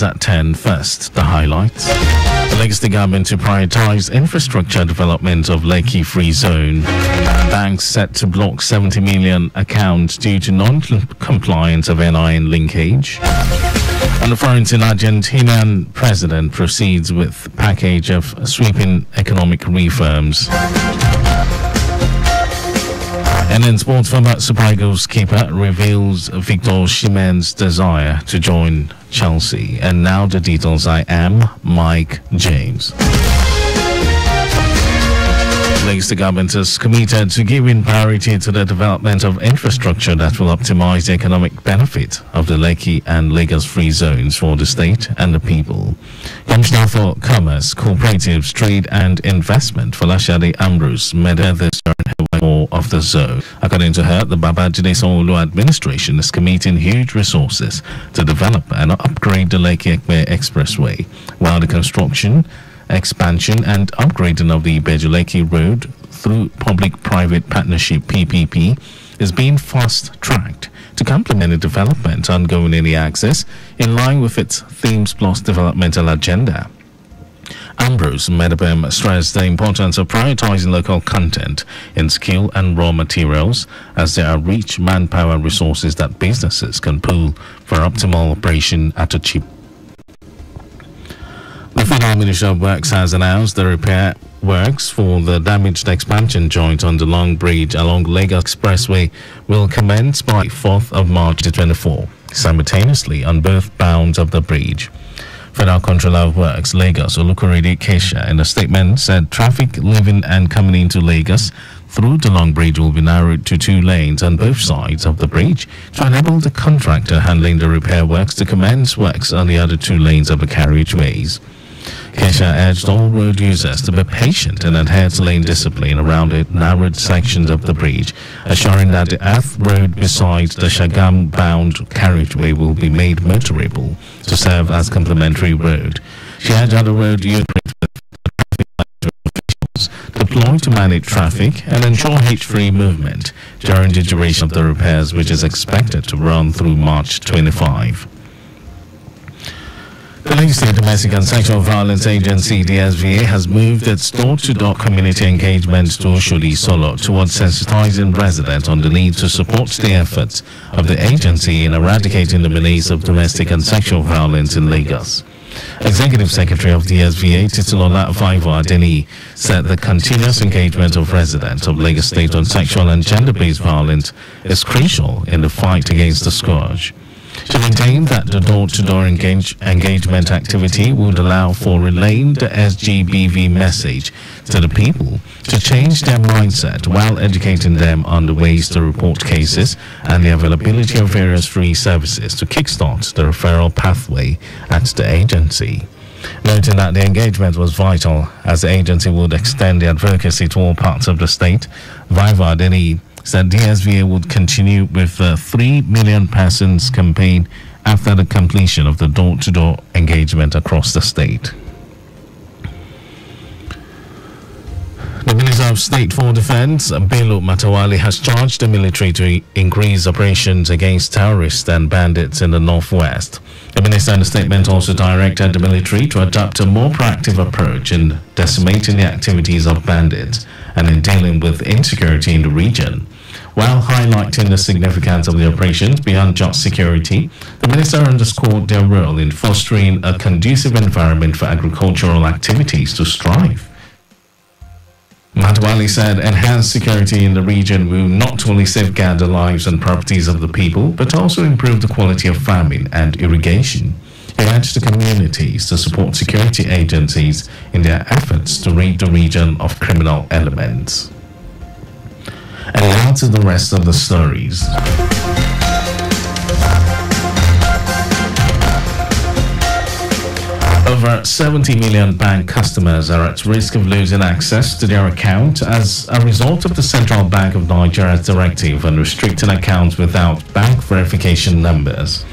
At 10 first, the highlights. The Lagos State government to prioritize infrastructure development of Lekki Free Zone. Banks set to block 70 million accounts due to non-compliance of NIN linkage. On the front, an Argentinian president proceeds with package of sweeping economic reforms. And in sports, former Super Eagles keeper reveals Victor Osimhen's desire to join Chelsea. And now the details. I am Mike James. Lagos State government is committed to giving priority to the development of infrastructure that will optimize the economic benefit of the Lekki and Lagos Free Zones for the state and the people. Commissioner for Commerce, Cooperatives, Trade and Investment, Folashade Ambrose, made this more of the zone. According to her, the Babajide Sanwo-Olu administration is committing huge resources to develop and upgrade the Lekki-Ekpe Expressway, while the construction, expansion and upgrading of the Ibeju-Lekki Road through public-private partnership PPP is being fast-tracked to complement the development ongoing in the axis in line with its Themes Plus developmental agenda. Ambrose Medebem stressed the importance of prioritizing local content in skill and raw materials, as there are rich manpower resources that businesses can pool for optimal operation at a cheap. The Federal Ministry of Works has announced the repair works for the damaged expansion joint on the Long Bridge along Lagos Expressway will commence by 4th of March 2024, simultaneously on both bounds of the bridge. Federal Controller of Works, Lagos, Olukorede Kesha, in a statement said traffic leaving and coming into Lagos through the Long Bridge will be narrowed to 2 lanes on both sides of the bridge to enable the contractor handling the repair works to commence works on the other 2 lanes of the carriageways. Kesha urged all road users to be patient and adhere to lane discipline around the narrowed sections of the bridge, assuring that the earth road beside the Shagam-bound carriageway will be made motorable to serve as complementary road. She urged other road users deployed to manage traffic and ensure hitch-free movement during the duration of the repairs, which is expected to run through March 25. The Lagos State Domestic and Sexual Violence Agency, DSVA, has moved its door-to-door community engagement to Oshodi Solo towards sensitizing residents on the need to support the efforts of the agency in eradicating the menace of domestic and sexual violence in Lagos. Executive Secretary of DSVA, Titilola Vaivo Adeni, said the continuous engagement of residents of Lagos State on sexual and gender-based violence is crucial in the fight against the scourge. She maintained that the door-to-door engagement activity would allow for relaying the SGBV message to the people to change their mindset while educating them on the ways to report cases and the availability of various free services to kickstart the referral pathway at the agency. Noting that the engagement was vital as the agency would extend the advocacy to all parts of the state, Vaiva Adeni said DSVA would continue with the 3 million persons campaign after the completion of the door-to-door engagement across the state. The Minister of State for Defense, Bello Matawali, has charged the military to increase operations against terrorists and bandits in the northwest. The minister in the statement also directed the military to adopt a more proactive approach in decimating the activities of bandits and in dealing with insecurity in the region. While highlighting the significance of the operations beyond just security, the minister underscored their role in fostering a conducive environment for agricultural activities to strive. Matawali said enhanced security in the region will not only safeguard the lives and properties of the people, but also improve the quality of farming and irrigation. He urged the communities to support security agencies in their efforts to rid the region of criminal elements. And now to the rest of the stories. Over 70 million bank customers are at risk of losing access to their account as a result of the Central Bank of Nigeria's directive on restricting accounts without bank verification numbers.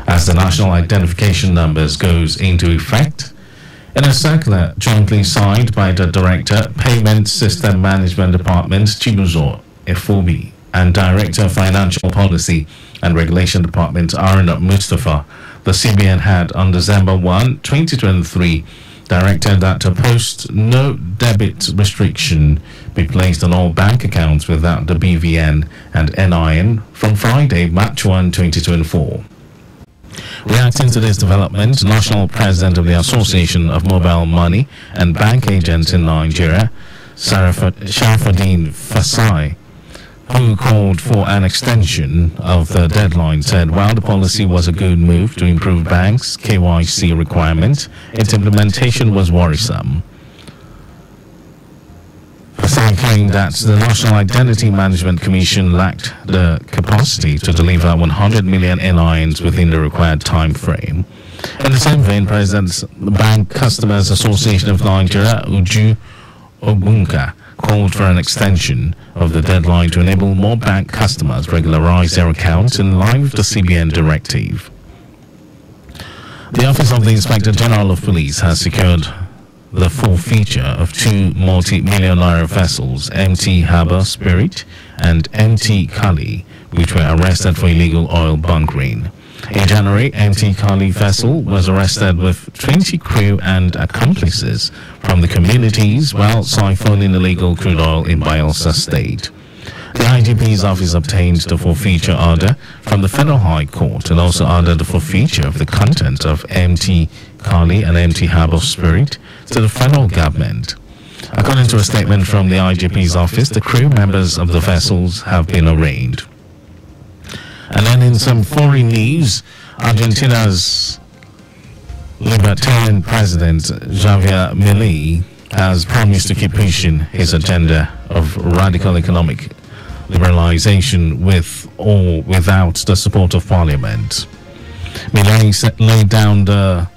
As the National Identification Numbers goes into effect, in a circular jointly signed by the Director, Payment System Management Department, Chibuzo Efobi, and Director, Financial Policy and Regulation Department, Arun Mustafa, The CBN had on December 1, 2023, directed that a post-no debit restriction be placed on all bank accounts without the BVN and NIN from Friday, March 1, 2024. Reacting to this development, National President of the Association of Mobile Money and Bank Agents in Nigeria, Sharafuddin Fasai, who called for an extension of the deadline, said while the policy was a good move to improve banks' KYC requirements, its implementation was worrisome. Fasai claimed that the National Identity Management Commission lacked the capacity to deliver 100 million NINs within the required time frame. In the same vein, President's Bank Customers Association of Nigeria, Uju Ogunka, called for an extension of the deadline to enable more bank customers regularize their accounts in line with the CBN directive. The Office of the Inspector General of Police has secured the forfeiture of two multi-million naira vessels, MT Harbour Spirit and MT Kali, which were arrested for illegal oil bunkering. In January, MT Kali vessel was arrested with 20 crew and accomplices from the communities while siphoning illegal crude oil in Bayelsa State. The IGP's office obtained the forfeiture order from the Federal High Court and also ordered the forfeiture of the content of MT Kali and MT Harbour Spirit to the federal government. According to a statement from the IGP's office, the crew members of the vessels have been arraigned. And then in some foreign news, Argentina's Libertarian President Javier Milei has promised to keep pushing his agenda of radical economic liberalization with or without the support of Parliament. Milei laid down the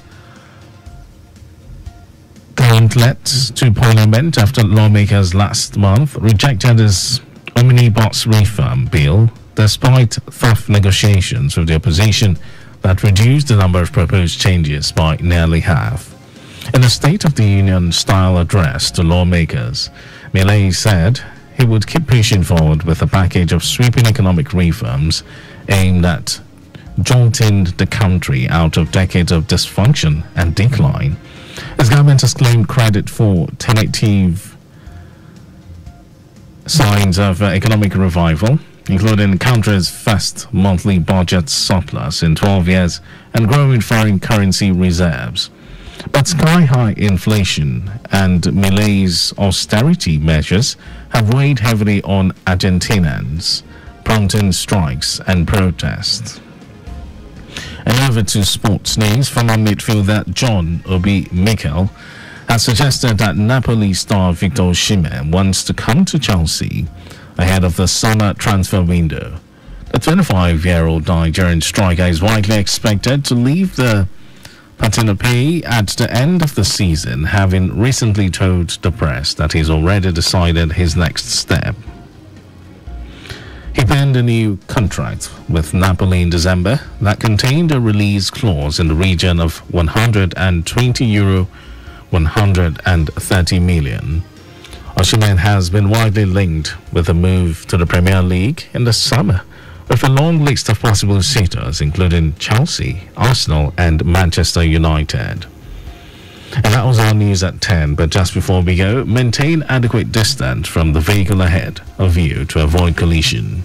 gauntlet to Parliament after lawmakers last month rejected his omnibus reform bill, despite tough negotiations with the opposition that reduced the number of proposed changes by nearly half. In a State of the Union-style address to lawmakers, Milei said he would keep pushing forward with a package of sweeping economic reforms aimed at jolting the country out of decades of dysfunction and decline. His government has claimed credit for tentative signs of economic revival, including the country's first monthly budget surplus in 12 years and growing foreign currency reserves. But sky-high inflation and Milei's austerity measures have weighed heavily on Argentinians, prompting strikes and protests. And over to sports news, former midfielder John Obi Mikel has suggested that Napoli star Victor Osimhen wants to come to Chelsea ahead of the summer transfer window. The 25-year-old Nigerian striker is widely expected to leave the Partenope at the end of the season, having recently told the press that he's already decided his next step. He penned a new contract with Napoli in December that contained a release clause in the region of €120, 130 million. Osimhen has been widely linked with a move to the Premier League in the summer, with a long list of possible suitors, including Chelsea, Arsenal, and Manchester United. And that was our news at 10, but just before we go, maintain adequate distance from the vehicle ahead of you to avoid collision.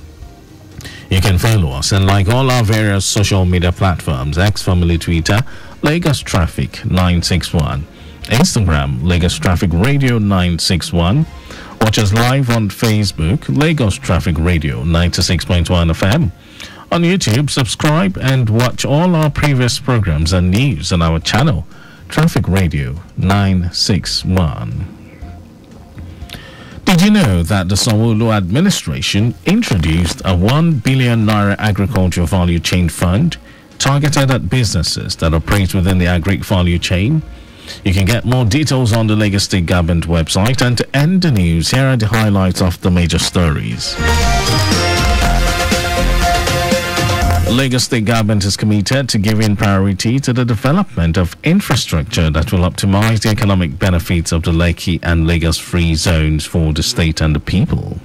You can follow us and like all our various social media platforms, X formerly Twitter, Lagos Traffic 961, Instagram, Lagos Traffic Radio 961, watch us live on Facebook, Lagos Traffic Radio 96.1 FM. On YouTube, subscribe and watch all our previous programs and news on our channel, Traffic Radio 961. Did you know that the Sanwo-Olu administration introduced a 1 billion naira agricultural value chain fund targeted at businesses that operate within the agri value chain? You can get more details on the Lagos State Government website. And to end the news, here are the highlights of the major stories. Lagos State Government is committed to giving priority to the development of infrastructure that will optimize the economic benefits of the Lekki and Lagos free zones for the state and the people.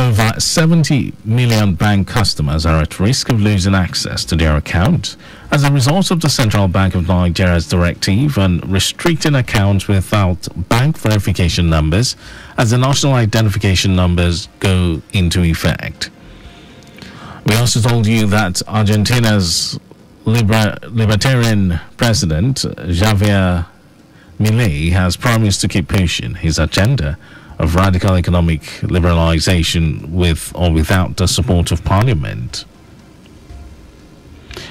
Over 70 million bank customers are at risk of losing access to their account as a result of the Central Bank of Nigeria's directive on restricting accounts without bank verification numbers as the national identification numbers go into effect. We also told you that Argentina's Libertarian President Javier Milei has promised to keep pushing his agenda of radical economic liberalization with or without the support of Parliament.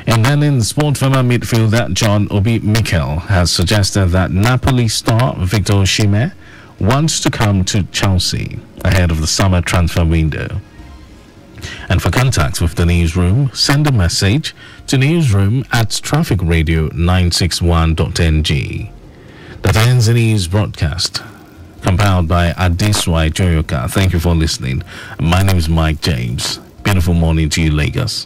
And then in sport, former midfielder John Obi Mikel has suggested that Napoli star Victor Osimhen wants to come to Chelsea ahead of the summer transfer window. And for contacts with the newsroom, send a message to newsroom@trafficradio961.ng. That ends the news broadcast, compiled by Adeswai Joyoka. Thank you for listening. My name is Mike James. Beautiful morning to you, Lagos.